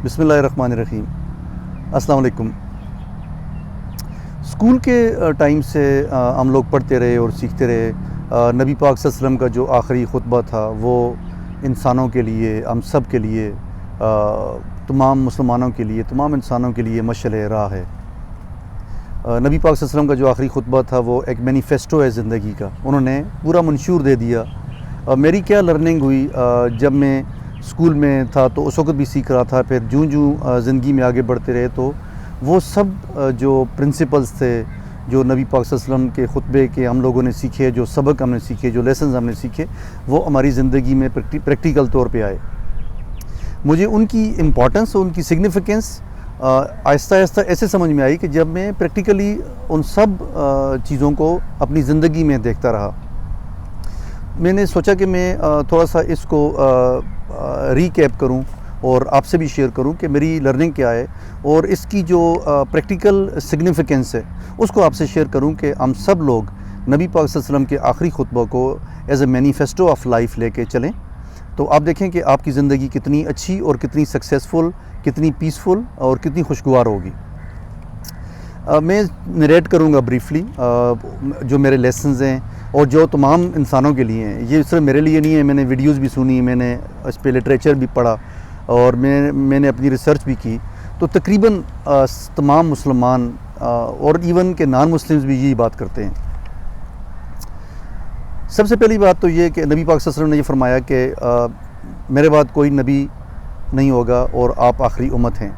بسم اللہ الرحمن الرحیم۔ السلام علیکم۔ اسکول کے ٹائم سے ہم لوگ پڑھتے رہے اور سیکھتے رہے۔ نبی پاک صلی اللہ علیہ وسلم کا جو آخری خطبہ تھا وہ انسانوں کے لیے، ہم سب کے لیے، تمام مسلمانوں کے لیے، تمام انسانوں کے لیے مشعل راہ ہے۔ نبی پاک صلی اللہ علیہ وسلم کا جو آخری خطبہ تھا وہ ایک مینیفیسٹو ہے زندگی کا۔ انہوں نے پورا منشور دے دیا۔ میری کیا لرننگ ہوئی جب میں اسکول میں تھا تو اس وقت بھی سیکھ رہا تھا، پھر جوں زندگی میں آگے بڑھتے رہے تو وہ سب جو پرنسپلز تھے جو نبی پاک صلی اللہ علیہ وسلم کے خطبے کے ہم لوگوں نے سیکھے، جو سبق ہم نے سیکھے، جو لیسنز ہم نے سیکھے، وہ ہماری زندگی میں پریکٹیکل طور پہ آئے۔ مجھے ان کی امپورٹنس اور ان کی سگنیفیکنس آہستہ آہستہ ایسے سمجھ میں آئی کہ جب میں پریکٹیکلی ان سب چیزوں کو اپنی زندگی میں دیکھتا رہا، میں نے سوچا کہ میں تھوڑا سا اس کو ریکیپ کروں اور آپ سے بھی شیئر کروں کہ میری لرننگ کیا ہے، اور اس کی جو پریکٹیکل سگنیفیکنس ہے اس کو آپ سے شیئر کروں کہ ہم سب لوگ نبی پاک صلی اللہ علیہ وسلم کے آخری خطبہ کو as a manifesto of life لے کے چلیں، تو آپ دیکھیں کہ آپ کی زندگی کتنی اچھی اور کتنی سکسیسفل، کتنی پیسفل اور کتنی خوشگوار ہوگی۔ میں نریٹ کروں گا بریفلی جو میرے لیسنز ہیں اور جو تمام انسانوں کے لیے ہیں۔ یہ صرف میرے لیے نہیں ہے، میں نے ویڈیوز بھی سنی، میں نے اس پہ لٹریچر بھی پڑھا اور میں نے اپنی ریسرچ بھی کی، تو تقریباً تمام مسلمان اور ایون کہ نان مسلمز بھی یہی بات کرتے ہیں۔ سب سے پہلی بات تو یہ کہ نبی پاک صلی اللہ علیہ وسلم نے یہ فرمایا کہ میرے بعد کوئی نبی نہیں ہوگا اور آپ آخری امت ہیں۔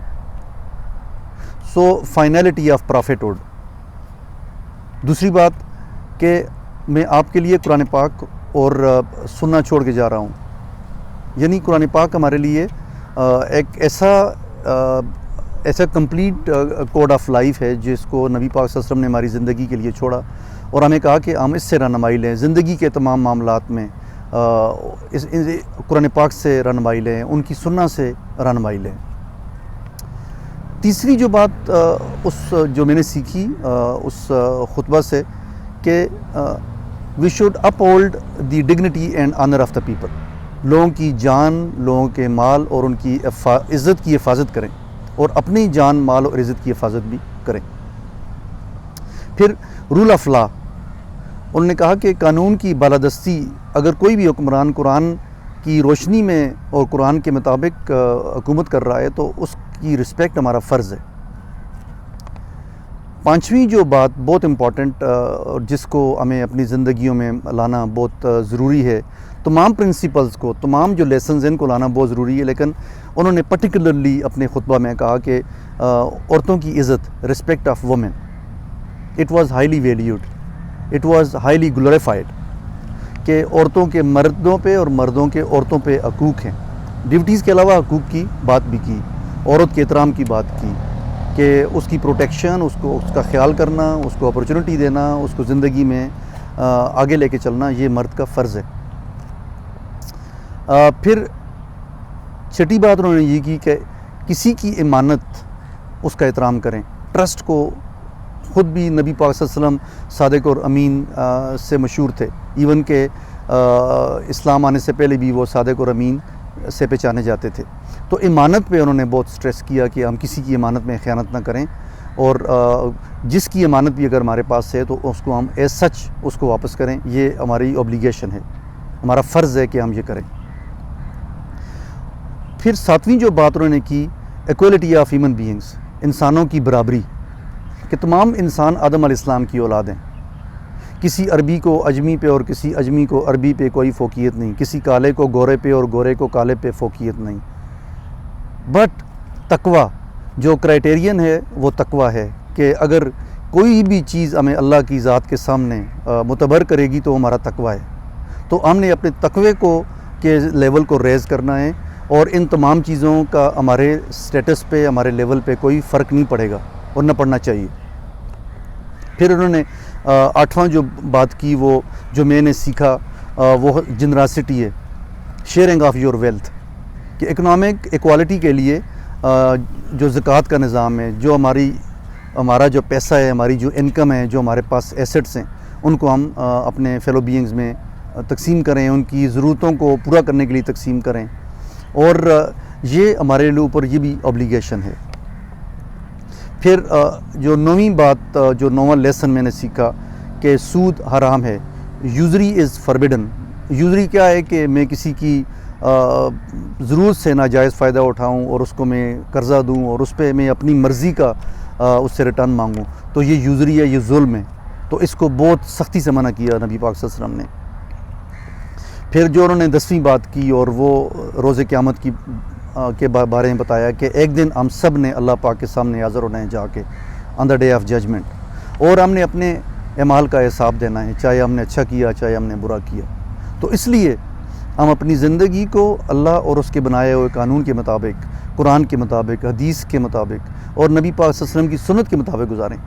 سو فائنلٹی آف پرافیٹہڈ۔ دوسری بات کہ میں آپ کے لیے قرآن پاک اور سننا چھوڑ کے جا رہا ہوں، یعنی قرآن پاک ہمارے لیے ایک ایسا کمپلیٹ کوڈ آف لائف ہے جس کو نبی پاک صلی اللہ علیہ وسلم نے ہماری زندگی کے لیے چھوڑا، اور ہمیں کہا کہ ہم اس سے رہنمائی لیں زندگی کے تمام معاملات میں، قرآن پاک سے رہنمائی لیں، ان کی سننا سے رہنمائی لیں۔ تیسری جو بات جو میں نے سیکھی اس خطبہ سے کہ we should uphold the dignity and honour of the people. لوگوں کی جان، لوگوں کے مال اور ان کی عزت کی حفاظت کریں، اور اپنی جان، مال اور عزت کی حفاظت بھی کریں۔ پھر رول آف لا، انہوں نے کہا کہ قانون کی بالادستی اگر کوئی بھی حکمران قرآن کی روشنی میں اور قرآن کے مطابق حکومت کر رہا ہے تو اس کی رسپیکٹ ہمارا فرض ہے۔ پانچویں جو بات بہت امپورٹنٹ جس کو ہمیں اپنی زندگیوں میں لانا بہت ضروری ہے، تمام پرنسپلز کو، تمام جو لیسنز ہیں ان کو لانا بہت ضروری ہے، لیکن انہوں نے پرٹیکولرلی اپنے خطبہ میں کہا کہ عورتوں کی عزت، respect of women, it was highly valued, it was highly glorified, کہ عورتوں کے مردوں پہ اور مردوں کے عورتوں پہ حقوق ہیں۔ ڈیوٹیز کے علاوہ حقوق کی بات بھی کی، عورت کے احترام کی بات کی، کہ اس کی پروٹیکشن، اس کا خیال کرنا، اس کو اپرچونٹی دینا، اس کو زندگی میں آگے لے کے چلنا، یہ مرد کا فرض ہے۔ پھر چھٹی بات انہوں نے یہ کی کہ کسی کی امانت، اس کا احترام کریں۔ ٹرسٹ کو خود بھی نبی پاک صلی اللہ علیہ وسلم صادق اور امین سے مشہور تھے، ایون کہ اسلام آنے سے پہلے بھی وہ صادق اور امین سے پہچانے جاتے تھے۔ تو امانت پہ انہوں نے بہت سٹریس کیا کہ ہم کسی کی امانت میں خیانت نہ کریں، اور جس کی امانت بھی اگر ہمارے پاس ہے تو اس کو ہم ایز سچ اس کو واپس کریں، یہ ہماری اوبلیگیشن ہے، ہمارا فرض ہے کہ ہم یہ کریں۔ پھر ساتویں جو بات انہوں نے کی، ایکویلٹی آف ہیومن بینگز، انسانوں کی برابری، کہ تمام انسان آدم علیہ السلام کی اولاد ہیں، کسی عربی کو اجمی پہ اور کسی اجمی کو عربی پہ کوئی فوقیت نہیں، کسی کالے کو گورے پہ اور گورے کو کالے پہ فوقیت نہیں۔ بٹ تقوی جو کرائٹیرین ہے وہ تقوی ہے، کہ اگر کوئی بھی چیز ہمیں اللہ کی ذات کے سامنے معتبر کرے گی تو ہمارا تقوی ہے، تو ہم نے اپنے تقوی کو کے لیول کو ریز کرنا ہے، اور ان تمام چیزوں کا ہمارے سٹیٹس پہ، ہمارے لیول پہ کوئی فرق نہیں پڑے گا اور نہ پڑنا چاہیے۔ پھر انہوں نے آٹھواں جو بات کی، وہ جو میں نے سیکھا وہ جنراسٹی ہے، شیئرنگ آف یور ویلتھ، کہ اکنامک ایکوالٹی کے لیے جو زکوٰۃ کا نظام ہے، جو ہمارا جو پیسہ ہے، ہماری جو انکم ہے، جو ہمارے پاس ایسٹس ہیں، ان کو ہم اپنے فیلو بینگز میں تقسیم کریں، ان کی ضرورتوں کو پورا کرنے کے لیے تقسیم کریں، اور یہ ہمارے اوپر یہ بھی obligation ہے۔ پھر جو نویں بات، جو نواں لیسن میں نے سیکھا کہ سود حرام ہے، یوزری از فاربیڈن۔ یوزری کیا ہے کہ میں کسی کی ضرورت سے ناجائز فائدہ اٹھاؤں اور اس کو میں قرضہ دوں اور اس پہ میں اپنی مرضی کا اس سے ریٹرن مانگوں، تو یہ یوزری ہے، یہ ظلم ہے، تو اس کو بہت سختی سے منع کیا نبی پاک صلی اللہ علیہ وسلم نے۔ پھر جو انہوں نے 10ویں بات کی اور وہ روز قیامت کے بارے میں بتایا کہ ایک دن ہم سب نے اللہ پاک کے سامنے حاضر ہونا ہے جا کے آن دا ڈے آف ججمنٹ، اور ہم نے اپنے اعمال کا حساب دینا ہے، چاہے ہم نے اچھا کیا چاہے ہم نے برا کیا۔ تو اس لیے ہم اپنی زندگی کو اللہ اور اس کے بنائے ہوئے قانون کے مطابق، قرآن کے مطابق، حدیث کے مطابق اور نبی پاک صلی اللہ علیہ وسلم کی سنت کے مطابق گزاریں۔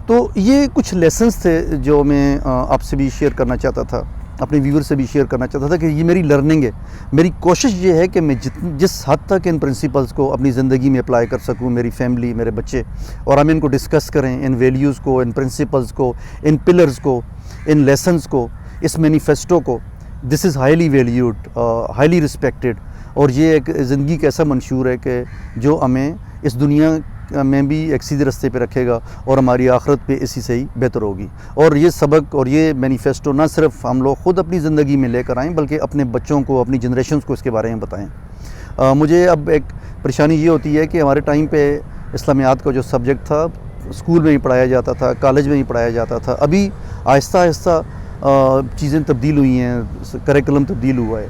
تو یہ کچھ لیسنز تھے جو میں آپ سے بھی شیئر کرنا چاہتا تھا، اپنے ویور سے بھی شیئر کرنا چاہتا تھا کہ یہ میری لرننگ ہے۔ میری کوشش یہ ہے کہ میں جس حد تک ان پرنسپلز کو اپنی زندگی میں اپلائی کر سکوں، میری فیملی، میرے بچے، اور ہم ان کو ڈسکس کریں، ان ویلیوز کو، ان پرنسپلز کو، ان پلرز کو، ان لیسنز کو، اس مینیفیسٹو کو۔ This is highly valued, highly respected, اور یہ ایک زندگی کا ایسا منشور ہے کہ جو ہمیں اس دنیا میں بھی ایک سیدھے رستے پہ رکھے گا اور ہماری آخرت پہ اسی سے ہی بہتر ہوگی۔ اور یہ سبق اور یہ مینیفیسٹو نہ صرف ہم لوگ خود اپنی زندگی میں لے کر آئیں بلکہ اپنے بچوں کو، اپنی جنریشنز کو اس کے بارے میں بتائیں۔ مجھے اب ایک پریشانی یہ ہوتی ہے کہ ہمارے ٹائم پہ اسلامیات کا جو سبجیکٹ تھا اسکول میں ہی پڑھایا جاتا تھا، کالج میں ہی پڑھایا جاتا تھا۔ ابھی آہستہ آہستہ چیزیں تبدیل ہوئی ہیں، کریکولم تبدیل ہوا ہے،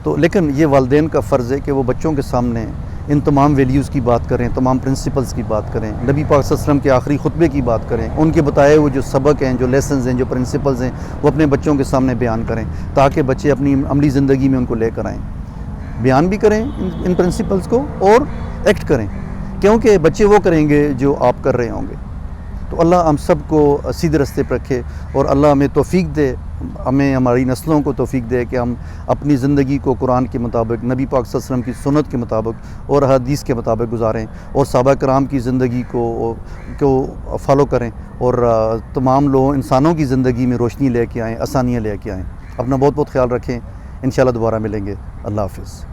تو لیکن یہ والدین کا فرض ہے کہ وہ بچوں کے سامنے ان تمام ویلیوز کی بات کریں، تمام پرنسپلز کی بات کریں، نبی پاک صلی اللہ علیہ وسلم کے آخری خطبے کی بات کریں، ان کے بتائے ہوئے جو سبق ہیں، جو لیسنز ہیں، جو پرنسپلز ہیں، وہ اپنے بچوں کے سامنے بیان کریں تاکہ بچے اپنی عملی زندگی میں ان کو لے کر آئیں، بیان بھی کریں ان پرنسپلز کو اور ایکٹ کریں، کیونکہ بچے وہ کریں گے جو آپ کر رہے ہوں گے۔ تو اللہ ہم سب کو سیدھے رستے پر رکھے، اور اللہ ہمیں توفیق دے، ہمیں ہماری نسلوں کو توفیق دے کہ ہم اپنی زندگی کو قرآن کے مطابق، نبی پاک صلی اللہ علیہ وسلم کی سنت کے مطابق اور حدیث کے مطابق گزاریں، اور صحابہ کرام کی زندگی کو فالو کریں، اور تمام لوگوں انسانوں کی زندگی میں روشنی لے کے آئیں، آسانیاں لے کے آئیں۔ اپنا بہت بہت خیال رکھیں، انشاءاللہ دوبارہ ملیں گے۔ اللہ حافظ۔